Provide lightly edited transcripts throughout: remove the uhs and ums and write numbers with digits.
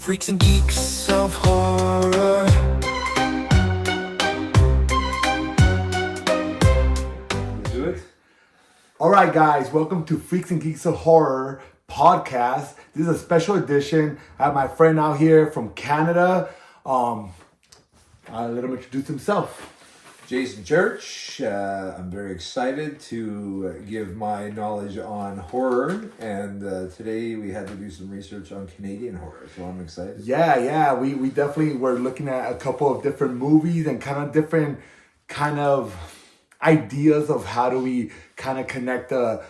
Freaks and geeks of horror. Do it. All right, guys, welcome to Freaks and Geeks of Horror podcast. This is a special edition. I have my friend out here from Canada. I'll let him introduce himself. Jason Church. I'm very excited to give my knowledge on horror, and today we had to do some research on Canadian horror, so I'm excited. Yeah, we definitely were looking at a couple of different movies and kind of different kind of ideas of how do we kind of connect the,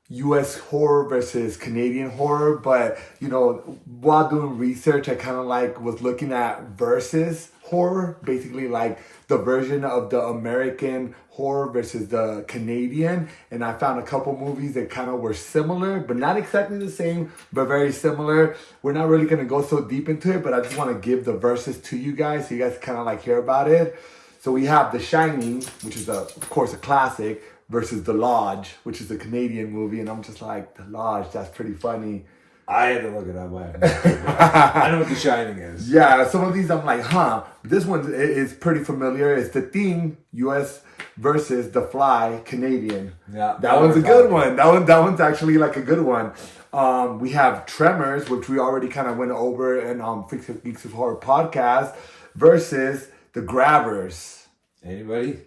U.S. horror versus Canadian horror. But, while doing research, I kind of was looking at versus horror, basically like the version of the American horror versus the Canadian. And I found a couple movies that kind of were similar, but not exactly the same, but very similar. We're not really going to go so deep into it, but I just want to give the verses to you guys so you guys kind of hear about it. So we have The Shining, which is of course a classic, versus The Lodge, which is a Canadian movie. And I'm just like, The Lodge, that's pretty funny. I had to look it up. I know what The Shining is. Yeah, some of these I'm like, This one is pretty familiar. It's The Thing, US versus The Fly, Canadian. Yeah, that one's a good one. That one's actually like a good one. We have Tremors, which we already kind of went over in Freaks and Geeks of Horror podcast, versus The Grabbers. Anybody?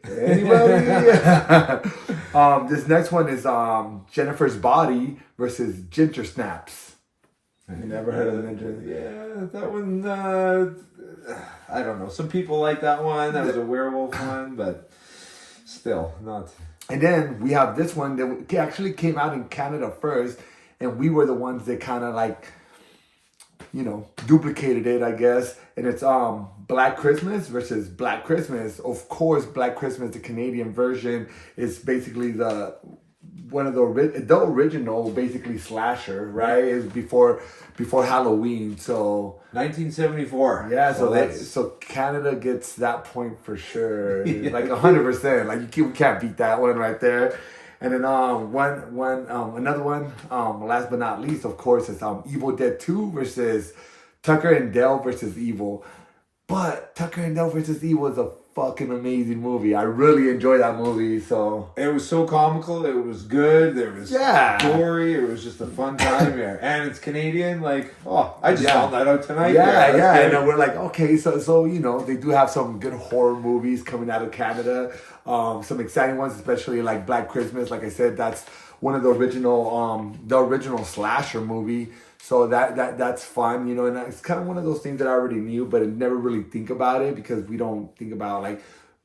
This next one is Jennifer's Body versus Ginger Snaps. You never heard of Ginger? Yeah, that one. I don't know. Some people like that one. That was a werewolf one, but still not. And then we have this one that actually came out in Canada first, and we were the ones that kind of duplicated it, I guess. And it's Black Christmas versus Black Christmas. Of course, Black Christmas, the Canadian version, is basically the original basically slasher, right? It's before Halloween. So 1974. Yeah, so Canada gets that point for sure. Yeah. 100%. We can't beat that one right there. And then another one, last but not least, of course, is Evil Dead 2 versus Tucker and Dale versus Evil. But Tucker and Dale versus Evil is a fucking amazing movie. I really enjoyed that movie. So it was so comical. It was good. There was gory. It was just a fun time here. And it's Canadian. I just found that out tonight. Yeah. And we're like, okay, so they do have some good horror movies coming out of Canada. Some exciting ones, especially like Black Christmas. Like I said, that's one of the original slasher movie. So that's fun, and it's kind of one of those things that I already knew, but I never really think about it because we don't think about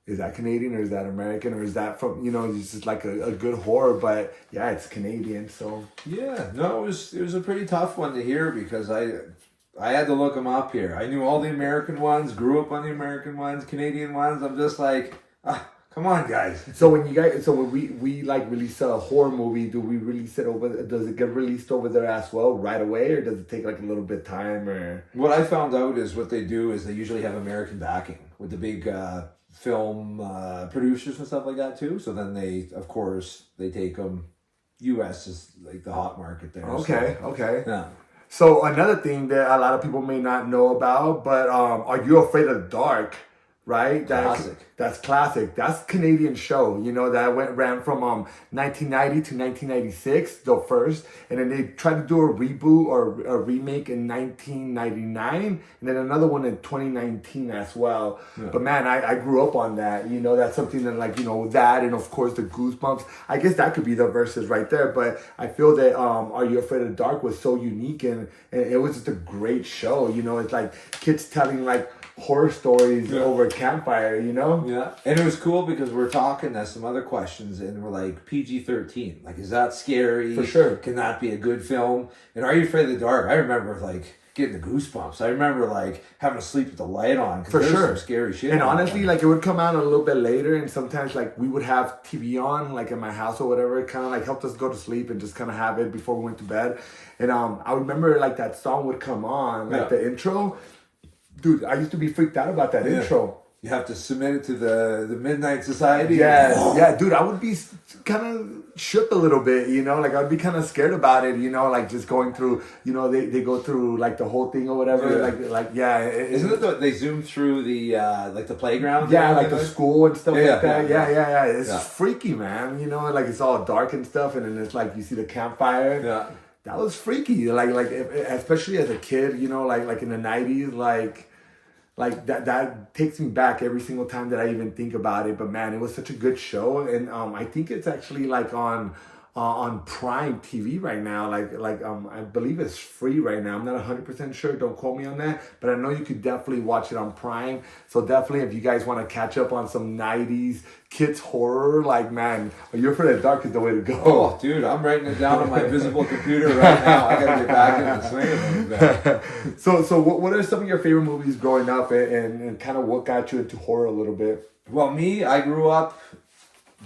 is that Canadian or is that American or is that from, it's just like a good horror, but yeah, it's Canadian. So yeah, no, it was a pretty tough one to hear because I had to look them up here. I knew all the American ones, grew up on the American ones, Canadian ones. I'm just like, come on, guys. So when we release a horror movie, do we release it over? Does it get released over there as well right away, or does it take a little bit of time? Or what I found out is what they do is they usually have American backing with the big film producers and stuff like that too. So then they take them. U.S. is the hot market there. Okay. Yeah. So another thing that a lot of people may not know about, but Are You Afraid of the Dark? Right? That's classic. That's a Canadian show, that ran from 1990 to 1996, the first. And then they tried to do a reboot or a remake in 1999. And then another one in 2019 as well. Yeah. But man, I grew up on that. That's something that that and of course the Goosebumps. I guess that could be the verses right there. But I feel that Are You Afraid of the Dark was so unique and it was just a great show. It's like kids telling horror stories over a campfire, Yeah. And it was cool because we're talking some other questions and we're PG-13. Is that scary? For sure. Can that be a good film? And Are You Afraid of the Dark? I remember getting the goosebumps. I remember having to sleep with the light on. For sure. Some scary shit. And honestly, it would come out a little bit later and sometimes we would have TV on in my house or whatever. It kind of helped us go to sleep and just kind of have it before we went to bed. And I remember that song would come on, the intro. Dude, I used to be freaked out about that intro. you have to submit it to the Midnight Society. Yeah, yeah, dude, I would be kind of shook a little bit, you know, like I'd be kind of scared about it, you know, like just going through, you know, they go through like the whole thing or whatever, Isn't it they zoom through the like the playground? Yeah, like the school and stuff like that. Yeah. It's Yeah. freaky, man. You know, like it's all dark and stuff, and then it's like you see the campfire. Yeah. That was freaky. Especially as a kid, you know, like in the 90s, like that takes me back every single time that I even think about it. But man, it was such a good show, and I think it's actually like on Prime TV right now. I believe it's free right now. I'm not 100% sure. Don't quote me on that, but I know you could definitely watch it on Prime. So definitely, if you guys want to catch up on some 90s kids horror, like man, You're Afraid of the Dark is the way to go. Oh, dude, I'm writing it down on my visible computer right now. I gotta get back in the swing of it. So what are some of your favorite movies growing up, and kind of what got you into horror a little bit? Well, me, I grew up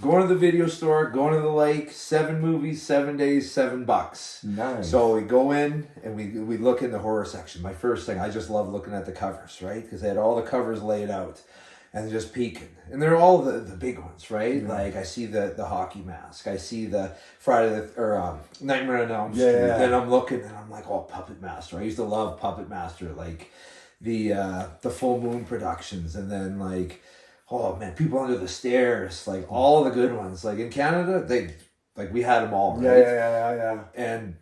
going to the video store, going to the lake, 7 movies, 7 days, $7. Nice. So we go in and we look in the horror section. My first thing, I just love looking at the covers, right? Because they had all the covers laid out and just peeking. And they're all the big ones, right? Yeah. Like I see the hockey mask. I see the Nightmare on Elm Street. Yeah. Then I'm looking and I'm like, oh, Puppet Master. I used to love Puppet Master, like the Full Moon Productions, and then like, oh man, People Under the Stairs, like all the good ones. Like in Canada, we had them all, right? Yeah. And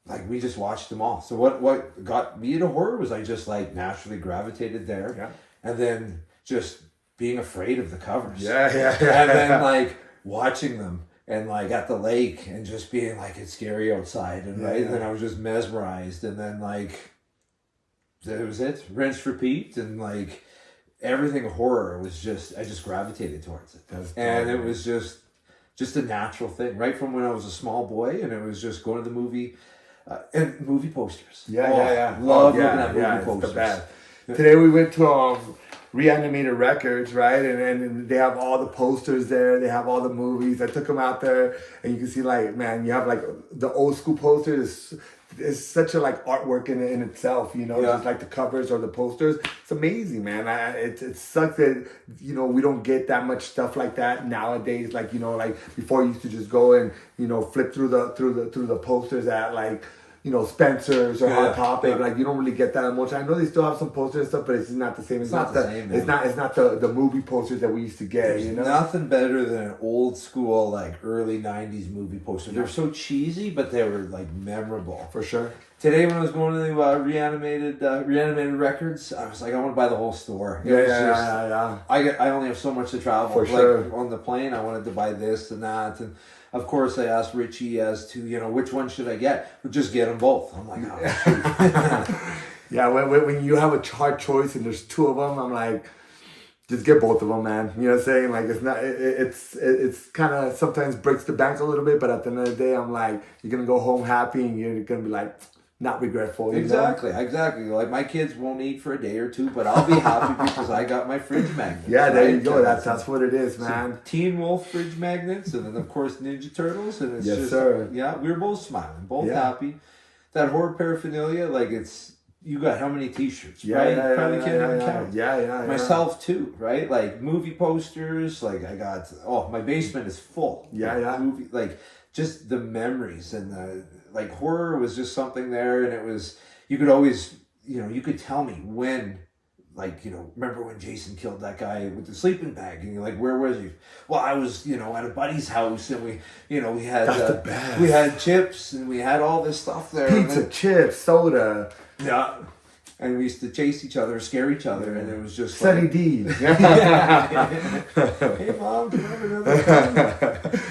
like we just watched them all. So what got me into horror was I just like naturally gravitated there. Yeah. And then just being afraid of the covers. Yeah. And then like watching them and like at the lake and just being like, it's scary outside. And right. And then I was just mesmerized. And then like, that was it. Rinse, repeat. And like, everything horror was just, I just gravitated towards it. And it was just a natural thing, right from when I was a small boy, and it was just going to the movie, and movie posters. Yeah. Love looking at movie posters. The best. Today we went to Reanimated Records, right? And they have all the posters there. They have all the movies. I took them out there, and you can see like, man, you have like the old school posters. It's such a like artwork in itself, you know, just like the covers or the posters. It's amazing, man. It sucks that, you know, we don't get that much stuff like that nowadays. Like, you know, like before you used to just go and, you know, flip through the posters at like, you know, Spencer's or Hot Topic. Like you don't really get that much. I know they still have some posters and stuff, but it's not the same. It's not the same. It's not the movie posters that we used to get. There's you know, nothing better than an old school like early '90s movie poster. They're so cheesy, but they were like memorable for sure. Today when I was going to the Reanimated Records, I was like, I want to buy the whole store. Yeah. I only have so much to travel. For sure. On the plane, I wanted to buy this and that, and of course I asked Richie as to, you know, which one should I get? But just get them both. I'm like, oh. Yeah, when you have a hard choice and there's 2 of them, I'm like, just get both of them, man. You know what I'm saying? Like it's kind of sometimes breaks the bank a little bit, but at the end of the day, I'm like, you're gonna go home happy and you're gonna be like, not regretful. Exactly. Like my kids won't eat for a day or 2, but I'll be happy because I got my fridge magnets. Yeah, there you go. That's what it is, man. Some Teen Wolf fridge magnets, and then of course Ninja Turtles, and it's just sir. Yeah, we were both smiling, both happy. That horror paraphernalia, like you got how many T-shirts, right? Probably can't even count. Yeah. Myself too, right? Like movie posters. Like I got my basement is full. Yeah. Movie, like just the memories and the. Like horror was just something there, and it was, you could always, you know, you could tell me when, like, you know, remember when Jason killed that guy with the sleeping bag, and you're like, where was he? Well, I was, you know, at a buddy's house, and we had that's the best. We had chips, and we had all this stuff there. Pizza, chips, soda. Yeah. And we used to chase each other, scare each other, and it was just Sunny like, D. Hey mom, do you remember that?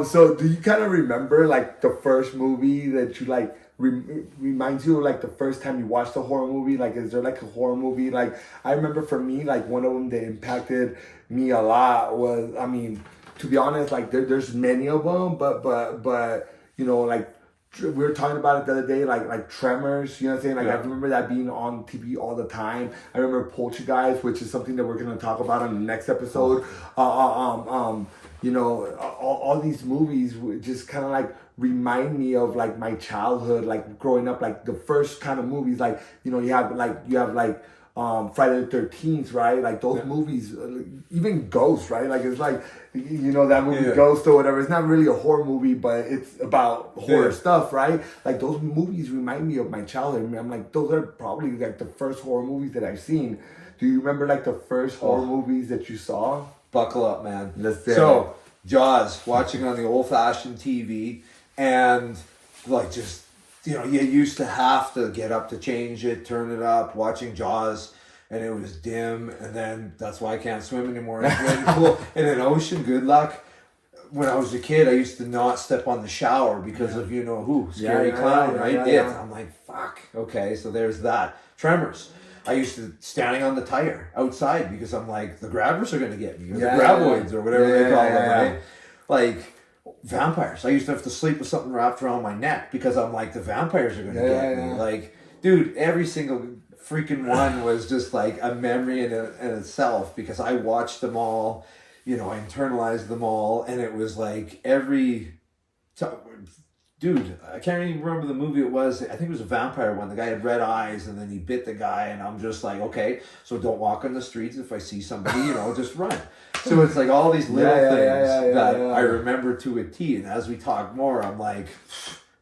So do you kind of remember like the first movie that you like reminds you of like the first time you watched a horror movie? Like, is there like a horror movie? Like, I remember for me, like one of them that impacted me a lot was, I mean, to be honest, like there's many of them, but you know, like, we were talking about it the other day, like Tremors, you know what I'm saying? Like, I remember that being on TV all the time. I remember Poltergeist, which is something that we're going to talk about in the next episode. You know, all these movies just kind of like remind me of like my childhood, like growing up, like the first kind of movies, like, you know, you have like Friday the 13th, right? Like those movies, even Ghost, right? Like it's like, you know, that movie Ghost or whatever. It's not really a horror movie, but it's about horror stuff, right? Like those movies remind me of my childhood. I'm like, those are probably like the first horror movies that I've seen. Do you remember like the first horror movies that you saw? Buckle up, man. Let's do So, Jaws, watching on the old-fashioned TV, and like just, you know, you used to have to get up to change it, turn it up, watching Jaws, and it was dim, and then that's why I can't swim anymore. It's really cool. In an ocean, good luck. When I was a kid, I used to not step on the shower because of you know who, Scary Clown, right? Yeah. I'm like, fuck. Okay, so there's that. Tremors. I used to standing on the tire outside because I'm like, the grabbers are going to get me, or the graboids, or whatever they call them, right? Like, vampires. I used to have to sleep with something wrapped around my neck because I'm like, the vampires are going to get me. Like, dude, every single freaking one was just like a memory in itself because I watched them all, you know, I internalized them all, and it was like dude, I can't even remember the movie it was. I think it was a vampire one. The guy had red eyes, and then he bit the guy, and I'm just like, okay, so don't walk on the streets. If I see somebody, you know, just run. So it's like all these little things that I remember to a T. And as we talk more, I'm like,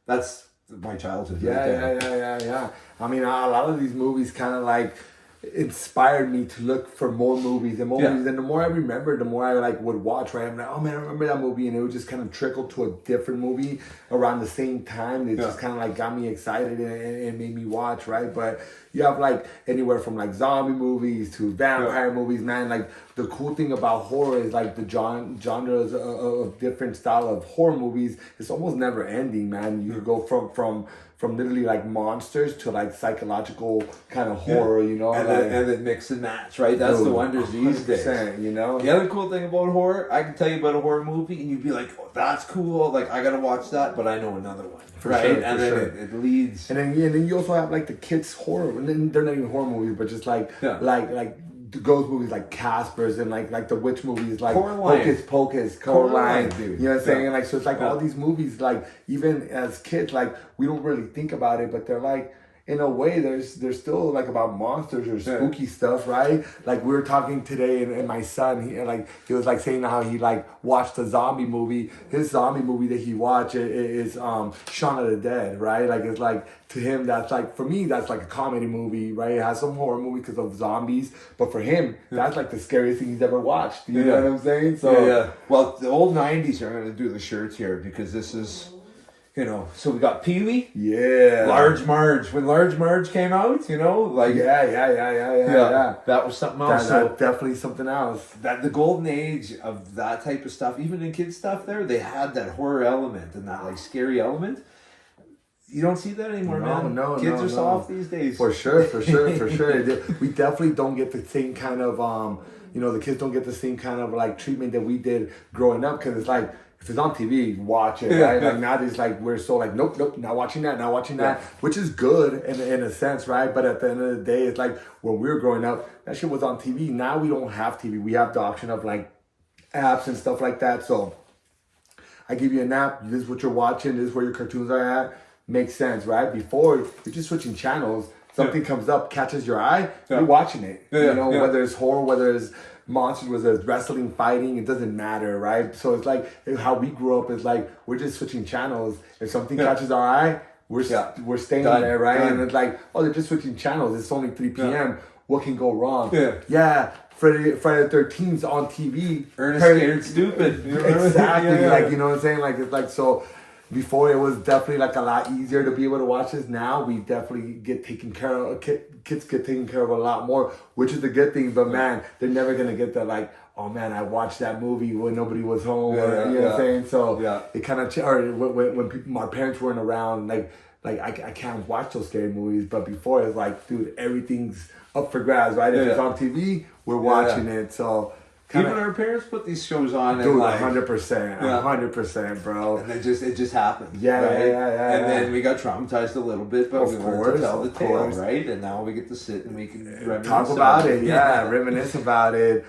that's my childhood. Yeah. I mean, a lot of these movies kind of like inspired me to look for more movies and more movies, and the more I remember, the more I like would watch, right? I'm like, oh man, I remember that movie, and it would just kind of trickle to a different movie around the same time. It just kind of like got me excited and made me watch, right? But you have like anywhere from like zombie movies to vampire movies, man. Like the cool thing about horror is like the genres of different style of horror movies. It's almost never ending, man. You could go from literally like monsters to like psychological kind of horror, you know, and then mix and match, right? That's the wonders these days, you know. The other cool thing about horror, I can tell you about a horror movie, and you'd be like, "Oh, that's cool! Like I gotta watch that," but I know another one, right? And then it leads, and then you also have like the kids horror, and then they're not even horror movies, but just like the ghost movies like Casper's, and like the witch movies like Hocus Pocus, Coraline, dude. You know what I'm saying? Like, so it's like all these movies, like even as kids, like we don't really think about it, but they're like, in a way, there's still like about monsters or spooky stuff, right? Like we were talking today, and my son, he was like saying how he like watched a zombie movie. His zombie movie that he watched is Shaun of the Dead, right? Like it's like, to him, that's like, for me, that's like a comedy movie, right? It has some horror movie because of zombies, but for him, that's like the scariest thing he's ever watched. You know what I'm saying? So well, the old 90s are going to do the shirts here because this is, you know, so we got Pee-wee. Yeah. Large Marge. When Large Marge came out, you know, like... Yeah. That was something else. That's definitely something else. That the golden age of that type of stuff, even in kids' stuff there, they had that horror element and that, like, scary element. You don't see that anymore, man. Kids are soft these days. For sure. We definitely don't get the same kind of, you know, the kids don't get the same kind of, like, treatment that we did growing up, because it's like, if it's on TV, watch it, right? Like nowadays, like we're so like, nope, not watching that, which is good in a sense, right? But at the end of the day, it's like when we were growing up, that shit was on TV. Now we don't have TV. We have the option of like apps and stuff like that. So I give you an app. This is what you're watching. This is where your cartoons are at. Makes sense, right? Before, you're just switching channels. Something comes up, catches your eye, you're watching it. You know, whether it's horror, whether it's monsters, whether it's wrestling, fighting, it doesn't matter, right? So it's like how we grew up is like we're just switching channels. If something catches our eye, we're staying there, right? And it's like, oh, they're just switching channels. It's only 3 p.m. What can go wrong? Friday the 13th on TV. Ernest Scared Stupid. Exactly. Like, you know what I'm saying? Like, it's like, so before it was definitely like a lot easier to be able to watch this. Now we definitely get taken care of. Kids get taken care of a lot more, which is a good thing. But man, they're never gonna get that like, oh man, I watched that movie when nobody was home. You know what I'm saying? So it kind of or when people, my parents weren't around, like I can't watch those scary movies. But before it's like, dude, everything's up for grabs, right? If it's on TV, we're watching it. So. Even our parents put these shows on, dude, 100%, bro. And it just happened. Yeah. And then we got traumatized a little bit, but we learned to tell the tale, right? And now we get to sit and we can reminisce talk about it. Reminisce about it.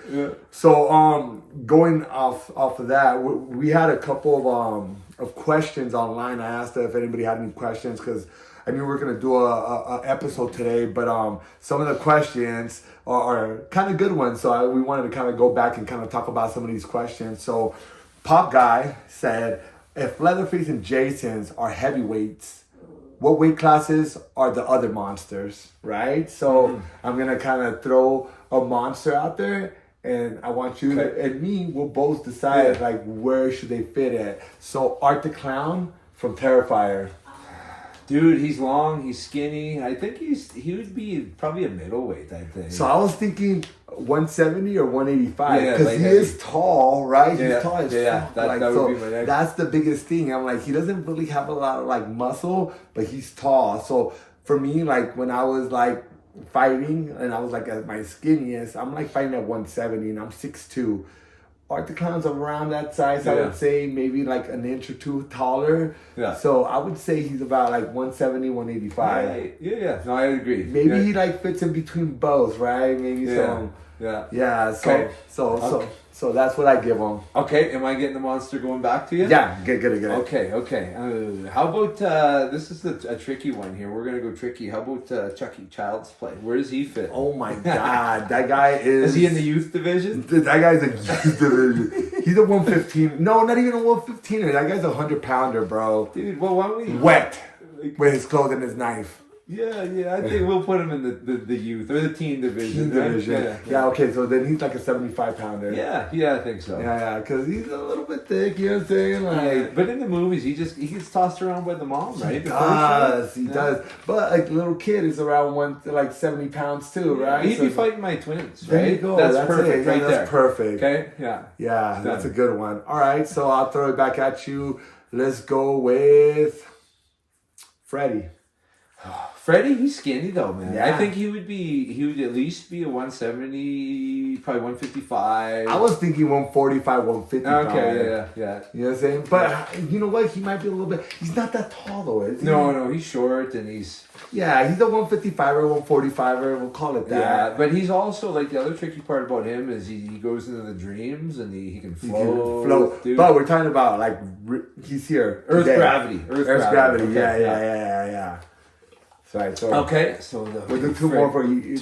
So, going off of that, we had a couple of questions online. I asked if anybody had any questions because I knew we were gonna do a episode today, but some of the questions are kind of good ones. So we wanted to kind of go back and kind of talk about some of these questions. So Pop Guy said, if Leatherface and Jason's are heavyweights, what weight classes are the other monsters, right? So I'm gonna kind of throw a monster out there, and I want you and me will both decide like where should they fit at. So Art the Clown from Terrifier. Dude, he's long, he's skinny. I think he would be probably a middleweight, I think. So I was thinking 170 or 185 because like he is tall, right? He's tall as fuck. That would be my next. That's the biggest thing. I'm like, he doesn't really have a lot of like muscle, but he's tall. So for me, like when I was like fighting and I was like at my skinniest, I'm like fighting at 170 and I'm 6'2". Art the Clown's around that size, I would say maybe like an inch or two taller. Yeah. So I would say he's about like 170, 185. Yeah. No, I agree. Maybe he like fits in between both, right? Maybe so. Yeah. So that's what I give him. Okay, am I getting the monster going back to you? Yeah, get it. Okay. How about this is a tricky one here. We're gonna go tricky. How about Chucky Child's Play? Where does he fit? Oh my God, that guy is. Is he in the youth division? That guy's in youth division. He's a 115. No, not even a 115er. That guy's a 100-pounder, bro. Dude, well, why don't we wet with his clothes and his knife? Yeah. I think we'll put him in the youth or the teen division. Yeah. Okay. So then he's like a 75-pounder. Yeah. I think so. Yeah. Because he's a little bit thick. You know what I'm saying? Like, but in the movies, he gets tossed around by the mom, right? He does. But like little kid is around 70 pounds too, right? He'd be fighting my twins, right? There you go. That's perfect, right there. That's perfect. Okay. Yeah. Yeah. That's a good one. All right. So I'll throw it back at you. Let's go with Freddy. Freddy, he's skinny though, man. Yeah. I think he would at least be a 170, probably 155. I was thinking 145, 155. Okay, yeah. You know what I'm saying? But you know what? He might be a little bit. He's not that tall though, is he? No, he's short and he's. Yeah, he's a 155er, 145er. We'll call it that. Yeah, but he's also like the other tricky part about him is he goes into the dreams and he can float. Dude. But we're talking about like he's here. Earth gravity. Okay. Yeah. Sorry. Okay, so we'll do two more for you.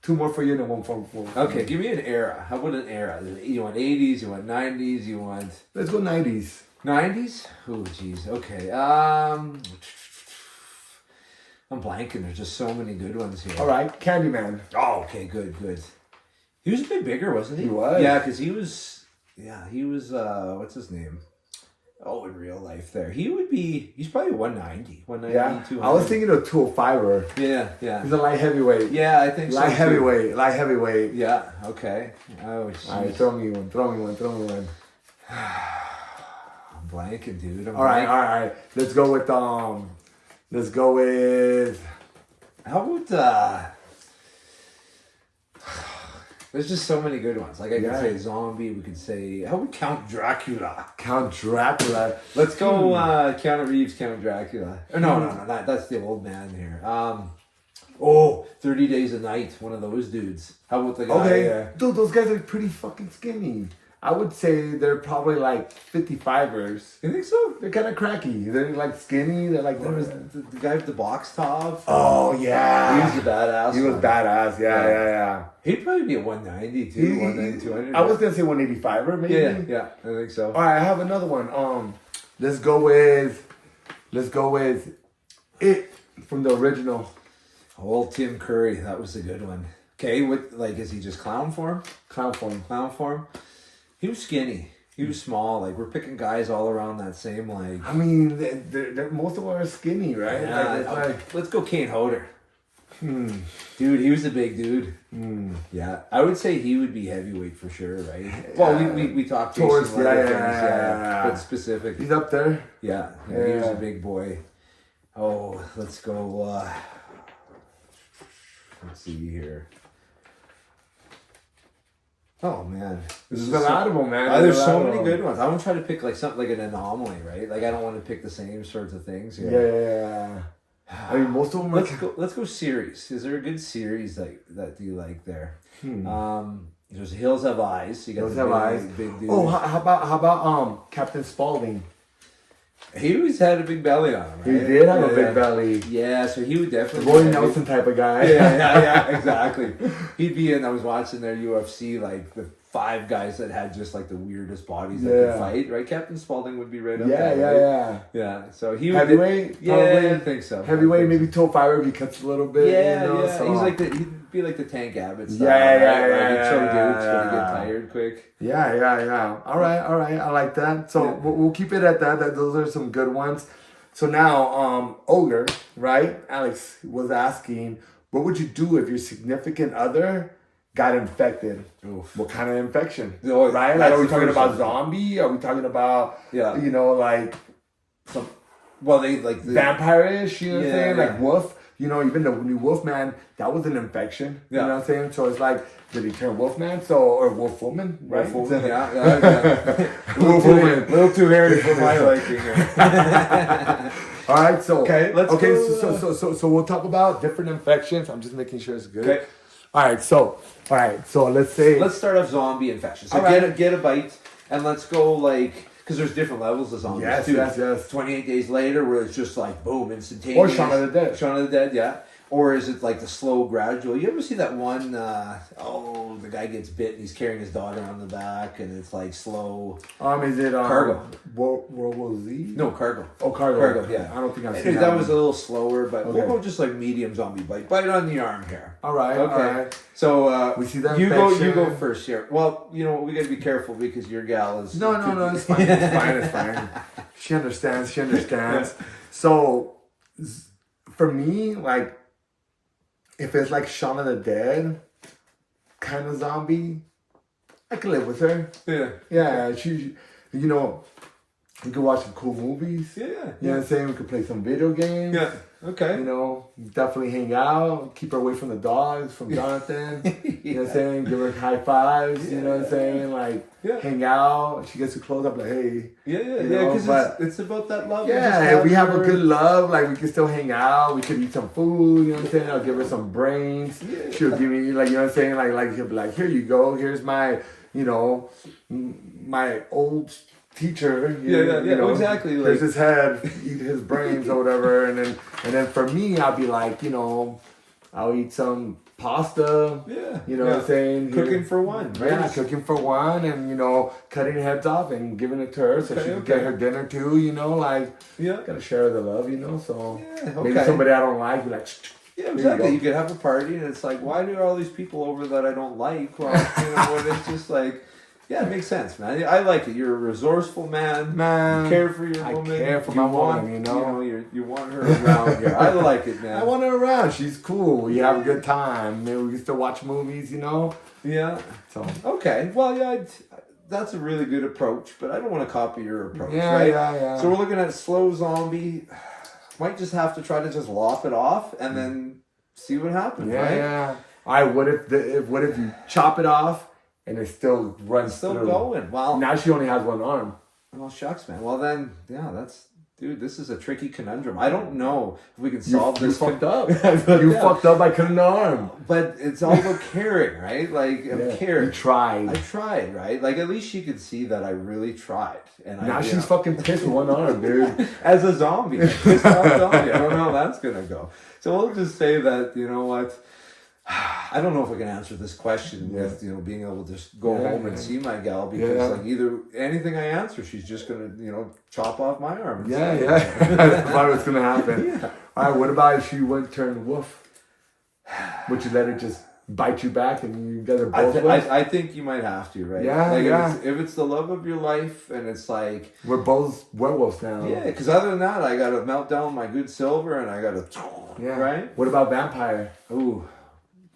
Two more for you and one for. Okay, give me an era. How about an era? You want 80s? You want 90s? You want? Let's go 90s. 90s? Oh, jeez. Okay. I'm blanking. There's just so many good ones here. All right, Candyman. Oh, okay, good. He was a bit bigger, wasn't he? He was. Yeah, because he was. What's his name? Oh, in real life, there he's probably 190, 200. I was thinking of 205er. Yeah. He's a light heavyweight. Yeah, I think so. Light heavyweight. Yeah. Okay. Oh, geez. All right, throw me one. I'm blanking, dude. All right. Let's go with. How about there's just so many good ones. Like I could say zombie. We could say how about Count Dracula? Let's go Keanu Reeves, Count Dracula. No. That's the old man here. 30 Days a Night. One of those dudes. How about the guy? Okay, dude, those guys are pretty fucking skinny. I would say they're probably like 55ers. You think so? They're kind of cracky. They're like skinny. They're like the guy with the box top. Oh yeah, he was a badass. He was badass. Yeah. He'd probably be a 190 too. 190, 200. I was gonna say 185er maybe. Yeah, I think so. All right, I have another one. Let's go with it from the original. Old Tim Curry. That was a good one. Okay, is he just clown form? Clown form. He was skinny. He was small. Like we're picking guys all around that same like. I mean, they're most of them are skinny, right? Yeah, let's go Kane Hodder. Dude, he was a big dude. Yeah, I would say he would be heavyweight for sure, right? Well, we talked towards but specific. He's up there. Yeah, he was a big boy. Oh, let's go. Let's see here. Oh man, There's a lot of them, man. There's so many good ones. I want to try to pick like something like an anomaly, right? Like I don't want to pick the same sorts of things. Yeah. I mean, most of them. Let's go series. Is there a good series that you like there? There's Hills Have Eyes. You got Hills Have Eyes. Big dude. Oh, how about Captain Spaulding? He always had a big belly on him, right? He did have a big belly. Yeah, so he would definitely... Roy Nelson type of guy. Yeah, exactly. He'd be in, I was watching their UFC, like, the 5 guys that had just, like, the weirdest bodies that could fight, right? Captain Spaulding would be right up there, right? Yeah, so he would... Heavyweight? Yeah, I think so. Heavyweight, maybe toe fighter if he cuts a little bit. Yeah, you know, yeah. So. He's like he'd be like the Tank Abbott style. Yeah. Show dudes gonna get tired quick. Yeah. All right. I like that. So we'll keep it at that. Those are some good ones. So now, Ogre, right? Alex was asking, what would you do if your significant other got infected? Oof. What kind of infection? Oh, right? Like, are we talking about zombie? Are we talking about, you know, like some they like vampire-ish, you know what I'm saying? Yeah. Like wolf. You know, even the new Wolfman, that was an infection. You know what I'm saying? So it's like, did he turn Wolfman? Or Wolf Woman, right? Wolf Woman, yeah. A little too hairy for my liking. All right, so let's go. So we'll talk about different infections. I'm just making sure it's good. Okay. All right, so let's start off zombie infection. So get a bite, and let's go like. Because there's different levels of zombies too. Yes. 28 days later, where it's just like boom, instantaneous. Or Shaun of the Dead. Shaun of the Dead, yeah. Or is it like the slow, gradual? You ever see that one? The guy gets bit and he's carrying his daughter on the back, and it's like slow. Is it Cargo? World War Z? No, Cargo. Oh, Cargo. Cargo, yeah. I don't think I've seen that. That was a little slower, but we'll go just like medium zombie bite. Bite on the arm here. All right. Okay. All right. So we see that. You go first here. Well, you know we got to be careful because your gal is. No. It's fine. It's fine. She understands. So, for me, like, if it's like Shaun of the Dead kind of zombie, I could live with her. Yeah. She, you know, we could watch some cool movies. Yeah. You know what I'm saying? We could play some video games. Yeah. Okay. You know, definitely hang out, keep her away from the dogs, from Jonathan. You know what I'm saying? Give her high fives, you know what I'm saying? Like, hang out. She gets too close, I'm like, hey. Yeah, because it's about that love. Yeah, we have a good love. Like, we can still hang out. We could eat some food, you know what I'm saying? I'll give her some brains. Yeah. She'll give me, like, you know what I'm saying? Like he'll be like, here you go. Here's my, you know, my old teacher. You know, exactly. Here's his head, eat his brains or whatever, and then for me, I'll be like, you know, I'll eat some pasta. Yeah. You know what I'm saying? Cooking for one, right? Yeah, cooking for one, and you know, cutting heads off and giving it to her so she can get her dinner too. You know, like gotta share the love. You know, so maybe somebody I don't like, be like. Yeah, exactly. You could have a party, and it's like, why do all these people over that I don't like? Well, you know, and it's just like. Yeah, it makes sense, man. I like it. You're a resourceful man. You care for your woman. I care for my woman, you know. You want her around here. I like it, man. I want her around. She's cool. We have a good time. Maybe we can still watch movies, you know. Yeah. So okay. Well, yeah, that's a really good approach, but I don't want to copy your approach, right? Yeah. So we're looking at slow zombie. Might just have to try to just lop it off and then see what happens, right? Yeah. What if you chop it off? And it still runs through. Going. Well, now she only has one arm. Well, shucks, man. Well, then, this is a tricky conundrum. I don't know if we can solve this. You fucked up. You fucked up by cutting the arm. But it's all about caring, right? Like, I'm caring. You tried. I tried, right? Like, at least she could see that I really tried. And now she's fucking pissed with one arm, dude. As a zombie. Pissed off zombie. I don't know how that's going to go. So we'll just say that, you know what? I don't know if I can answer this question with, you know, being able to just go home and see my gal because like either anything I answer, she's just gonna, you know, chop off my arm. That's probably what's gonna happen. All right, what about if she went turn wolf? Would you let her just bite you back and you guys are both I think you might have to, right? If it's the love of your life and it's like we're both werewolves now. Yeah, because other than that, I gotta melt down my good silver and I gotta right. What about vampire? Ooh.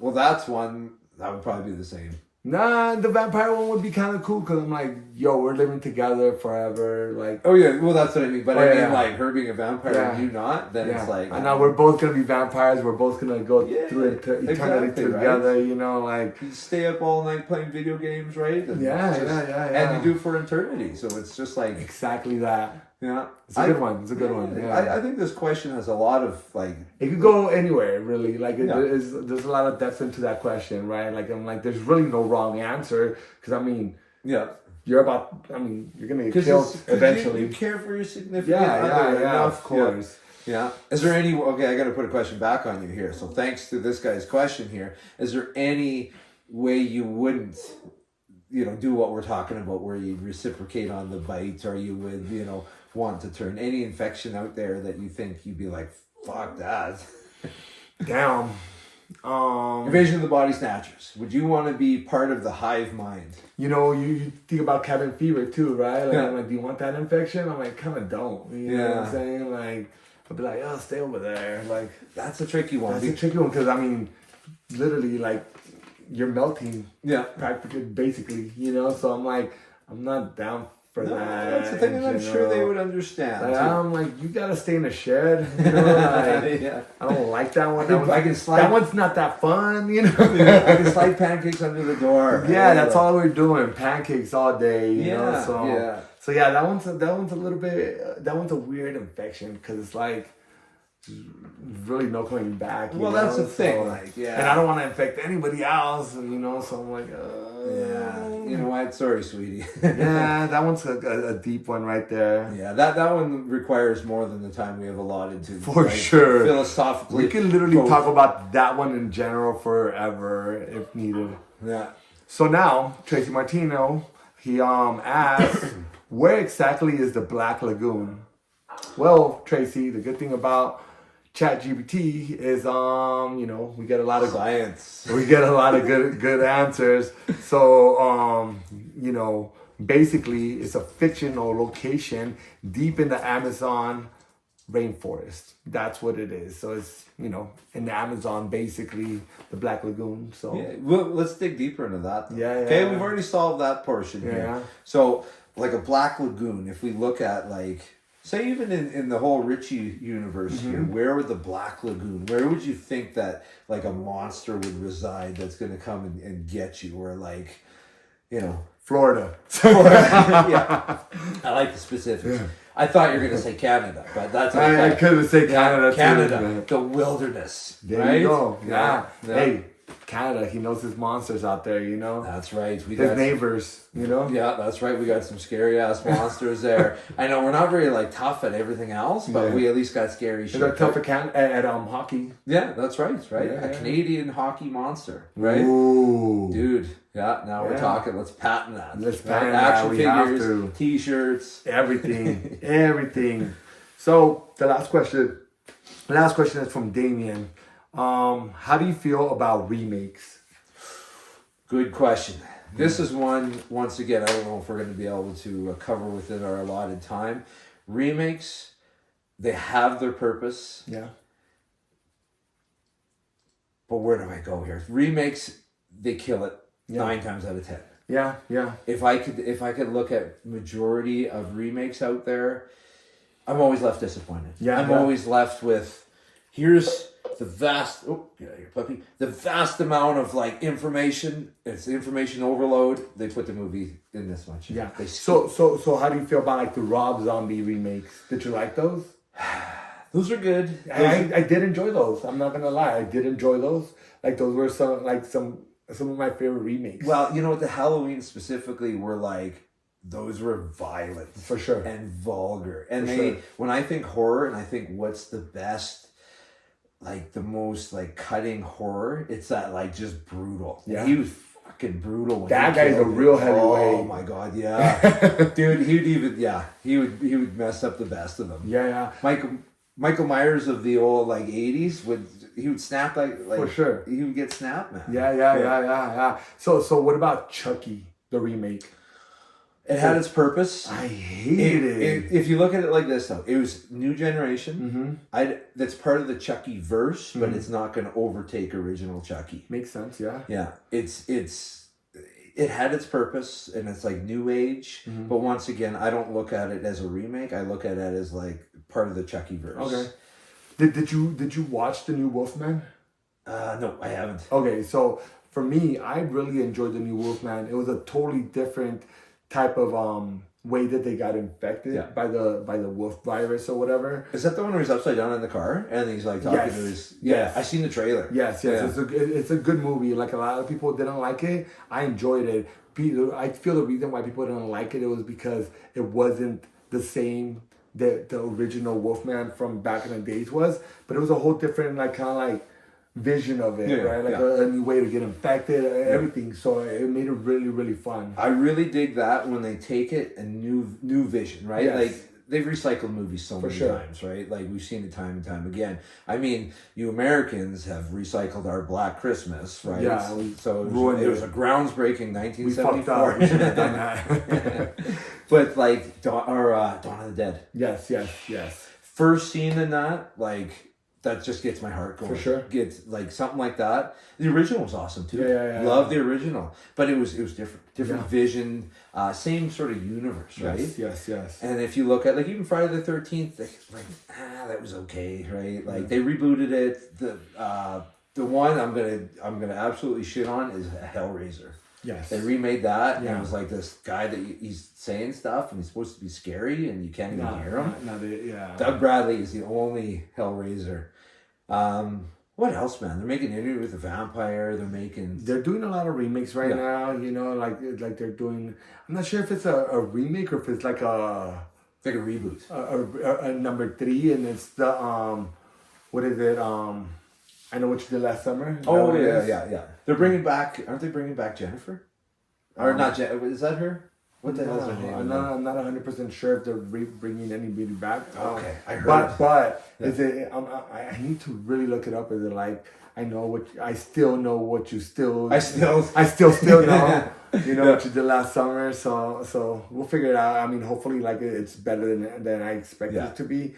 Well, that's one that would probably be the same. Nah, the vampire one would be kind of cool because I'm like, yo, we're living together forever. Like, oh yeah, well that's what I mean. But I mean, like her being a vampire and you not, then it's like. And now we're both gonna be vampires. We're both gonna go through eternity together. Right? You know, like you stay up all night playing video games, right? And and you do for eternity. So it's just like exactly that. Yeah, it's a good one. It's a good one. Yeah, I think this question has a lot of like. It could go anywhere, really. Like there's a lot of depth into that question, right? Like I'm like, there's really no wrong answer because I mean, you're about. I mean, you're gonna get 'Cause killed it's- 'cause eventually. You care for your significant Yeah, other yeah, enough. of course. Yeah. Is there any? Okay, I got to put a question back on you here. So thanks to this guy's question here, is there any way you wouldn't, do what we're talking about, where you reciprocate on the bite, or you would, want to turn any infection out there that you think you'd be like, fuck that. Damn. Invasion of the Body Snatchers. Would you want to be part of the hive mind? You think about cabin fever too, right? Like, Yeah. I'm like, do you want that infection? I'm like, kind of don't. You know what I'm saying? Like, I'll be like, oh, stay over there. Like, That's a tricky one. that's a tricky one because, I mean, literally, like, you're melting. Yeah. Practically, basically, So I'm like, I'm not down for No, that. that's the thing, and I'm you sure they know. would understand. Like, too. I'm like, you gotta stay in the shed. Like, Yeah. I don't like that one. I can slide. That one's not that fun, I can slide pancakes under the door. Yeah, that's all we're doing. Pancakes all day, you know. Yeah, So, yeah. so yeah, that one's a little bit. That one's a weird infection because it's like really no coming back. Well, you that's know? the thing. So, Like, yeah. and I don't want to infect anybody else, and so I'm like, Yeah. You know what? Sorry, sweetie. yeah, that one's a deep one right there. Yeah, that one requires more than the time we have allotted to. For sure. Philosophically. We can literally go- talk about that one in general forever if needed. Yeah. So now, Tracy Martino, he asked, where exactly is the Black Lagoon? Well, Tracy, the good thing about ChatGPT is we get a lot of Science. we get a lot of good answers. So basically it's a fictional location deep in the Amazon rainforest. That's what it is. So it's in the Amazon, basically the Black Lagoon. So Yeah, well, let's dig deeper into that. Though. Yeah, Okay, yeah. we've already solved that portion here. Yeah. So, like a Black Lagoon, if we look at say even in the whole Richie universe Mm-hmm. here, where would the Black Lagoon, where would you think that like a monster would reside that's going to come and get you, or Florida. yeah, I like the specifics. I thought you were going to say Canada, but that's okay. I could have said Canada. Canada, too. the wilderness. There right? you go. Yeah. Yeah. Hey, Canada, he knows his monsters out there, That's right. We his got neighbors, Yeah, that's right. We got some scary ass monsters there. I know we're not very tough at everything else, but Yeah. we at least got scary shit. They're tough at hockey. Yeah, that's right. Right, Yeah, a yeah. Canadian hockey monster. Right, Ooh. dude. Yeah. Now we're Yeah. talking. Let's patent that. Let's Right? patent that. Action We have figures, to. T-shirts. Everything. Everything. So the last question is from Damien. How do you feel about remakes? Good question. This is one, once again, I don't know if we're going to be able to cover within our allotted time. Remakes, they have their purpose, Yeah. but where do I go here? Remakes, they kill it Yeah. 9 times out of 10. Yeah. Yeah. If I could look at majority of remakes out there, I'm always left disappointed. Yeah, I'm yeah. always left with, here's the vast, get out of here, puppy. The vast amount of information. It's information overload. They put the movie in this much. Yeah. They So how do you feel about the Rob Zombie remakes? Did you like those? those are good. I did enjoy those. I'm not gonna lie. I did enjoy those. Those were some of my favorite remakes. Well, you know what, the Halloween specifically were those were violent. For sure. And vulgar. And For they, sure. when I think horror and I think what's the best, the most cutting horror, it's that just brutal. Yeah. He was fucking brutal. When That he guy's killed a him. real heavyweight. Oh my god, yeah. Dude, he would mess up the best of them. Yeah. Michael Myers of the old 80s he would snap For sure. He would get snapped, man. Yeah. So what about Chucky, the remake? It had its purpose. I hated it. If you look at it like this, though, it was new generation. Mm-hmm. That's part of the Chucky verse, but it's not going to overtake original Chucky. Makes sense, yeah. Yeah, it had its purpose, and it's new age. Mm-hmm. But once again, I don't look at it as a remake. I look at it as part of the Chucky verse. Okay. Did you watch the new Wolfman? No, I haven't. Okay, so for me, I really enjoyed the new Wolfman. It was a totally different type of way that they got infected by the wolf virus or whatever. Is that the one where he's upside down in the car and he's like talking to his? Yeah, I seen the trailer. Yes. It's a good movie. Like a lot of people didn't like it. I enjoyed it. I feel the reason why people didn't like it was because it wasn't the same that the original Wolfman from back in the days was, but it was a whole different like kind of like vision of it, right? Like a new way to get infected, everything. So it made it really, really fun. I really dig that when they take it a new vision, right? Yes. Like they've recycled movies so many times, right? Like we've seen it time and time again. I mean, you Americans have recycled our Black Christmas, right? Yeah, so it was a groundbreaking 1974. We fucked up. We should have done that. But like Dawn of the Dead. Yes. First scene in that, like. That just gets my heart going. For sure. Gets like something like that. The original was awesome too. Yeah. Love the original, but it was different vision, same sort of universe, right? Yes. And if you look at like even Friday the 13th, that was okay, right? Like they rebooted it. The one I'm gonna absolutely shit on is Hellraiser. Yes. They remade that, and it was like this guy that he's saying stuff, and he's supposed to be scary, and you can't even hear him. Doug Bradley is the only Hellraiser. What else, man? They're making Interview with the Vampire. They're doing a lot of remakes right now. You know, like they're doing. I'm not sure if it's a remake or if it's like a reboot. A number 3, and it's the what is it? I Know What You Did Last Summer. Oh yeah. They're bringing back. Aren't they bringing back Jennifer? Or not? Is that her? What the hell is her name? I'm not 100% sure if they're bringing anybody back. Okay, I heard. But is it? I need to really look it up. Is it like I still know what you still. I still know. You know what you did last summer. So we'll figure it out. I mean, hopefully, like it's better than I expected it to be.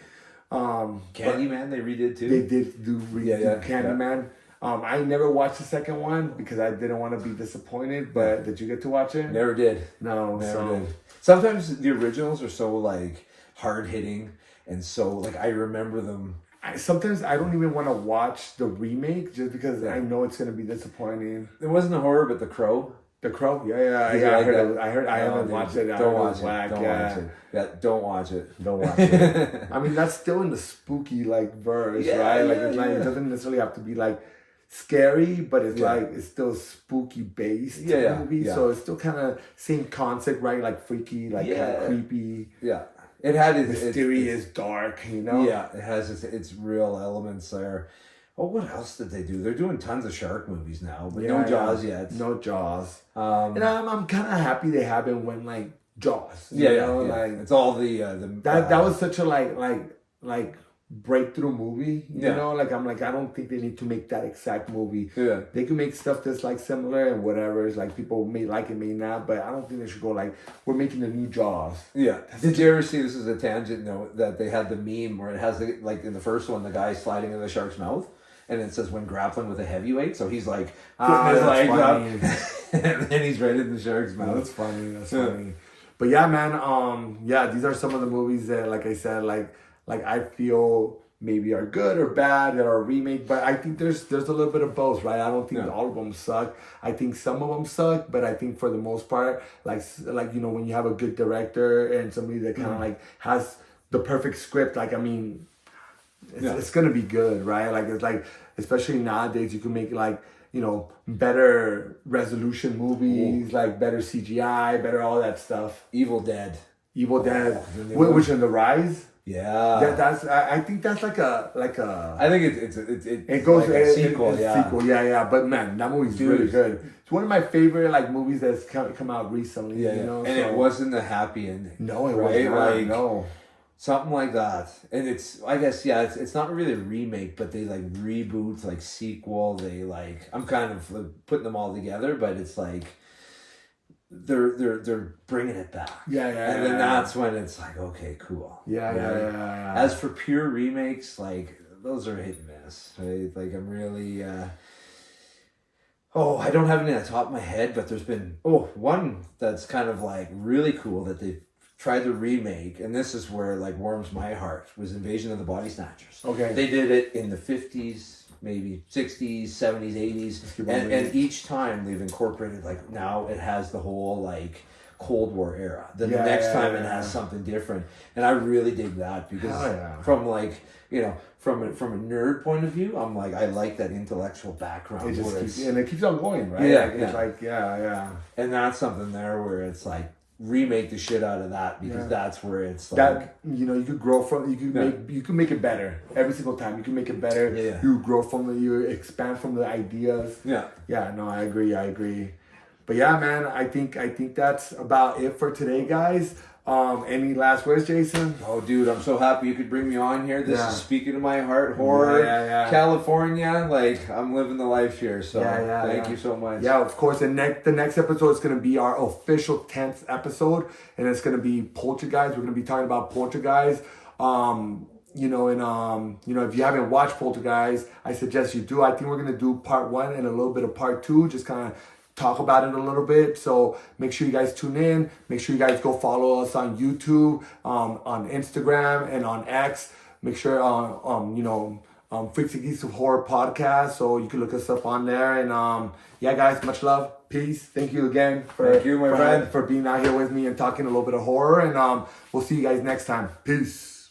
Candyman, they redid too. They did do Candyman. I never watched the second one because I didn't want to be disappointed. But did you get to watch it? Never did. No, never did. Sometimes the originals are so like hard hitting, and so like I remember them. Sometimes I don't even want to watch the remake just because I know it's gonna be disappointing. It wasn't a horror, but The Crow. The Crow? Yeah. I heard. I haven't watched it. Don't watch it. Yeah, don't watch it. Don't watch it. I mean, that's still in the spooky like verse, right? Like it's like it doesn't necessarily have to be like scary, but it's like it's still spooky based movie. Yeah. So it's still kind of same concept, right? Like freaky, like kind of creepy. Yeah. It had its mysterious, dark, you know. Yeah, it has its real elements there. Oh, what else did they do? They're doing tons of shark movies now, but no Jaws yet. No Jaws. And I'm kind of happy they haven't went like Jaws. Yeah. Like it's all the that was such a like breakthrough movie. You know, like I'm like I don't think they need to make that exact movie. Yeah, they can make stuff that's like similar and whatever. It's like people may like it, may not, but I don't think they should go like we're making a new Jaws. Yeah. Did you ever see this as a tangent? That they had the meme where it has like in the first one the guy sliding in the shark's mouth. And it says when grappling with a heavyweight, so he's like, and then he's right in the shark's mouth. That's funny. But yeah, man, these are some of the movies that, like I said, like I feel maybe are good or bad that are a remake, but I think there's a little bit of both, right? I don't think all of them suck. I think some of them suck, but I think for the most part, like when you have a good director and somebody that kind of like has the perfect script, like I mean. It's gonna be good, right? Like it's like, especially nowadays, you can make like better resolution movies, like better CGI, better all that stuff. Evil Dead, which in The Rise. Yeah, that's. I think that's like a. I think it goes like a sequel. Sequel. Yeah. But man, that movie's really good. It's one of my favorite like movies that's come out recently. And it wasn't a happy ending. No, it was not. No. Something like that, and it's I guess it's not really a remake, but they like reboot, like sequel. They like I'm kind of like, putting them all together, but it's like they're bringing it back. And then that's when it's like okay, cool. Yeah. As for pure remakes, like those are hit and miss. Right? Like I'm really. I don't have any on the top of my head, but there's been one that's kind of like really cool that they've tried to remake, and this is where like warms my heart, was Invasion of the Body Snatchers. Okay. They did it in the 50s, maybe 60s, 70s, 80s, and each time they've incorporated like now it has the whole like Cold War era. Then Yeah, the next yeah, time it yeah. has something different, and I really dig that because Hell yeah. from like from a nerd point of view, I'm like I like that intellectual background. It just where keeps, it's- and it keeps on going, right? Yeah, Like, it's like, yeah. and that's something there where it's like remake the shit out of that because that's where it's like That, you could grow from, you could Yeah. you can make it better every single time. You can make it better. Yeah. You grow from it, you expand from the ideas. yeah. Yeah, no, I agree. But yeah, man, I think that's about it for today, guys. Any last words, Jason? Oh, dude, I'm so happy you could bring me on here. This Yeah. is speaking to my heart. Horror, Yeah. California. Like, I'm living the life here. So, thank you so much. Yeah, of course. The next episode is going to be our official 10th episode, and it's going to be Poltergeist. We're going to be talking about Poltergeist. If you haven't watched Poltergeist, I suggest you do. I think we're going to do part 1 and a little bit of part 2, just kind of talk about it a little bit. So make sure you guys tune in. Make sure you guys go follow us on YouTube, on Instagram, and on X. Make sure Freaks and Geeks of Horror podcast, so you can look us up on there. And guys, much love, peace. Thank you again Thank you, my friend, for being out here with me and talking a little bit of horror. And we'll see you guys next time. Peace.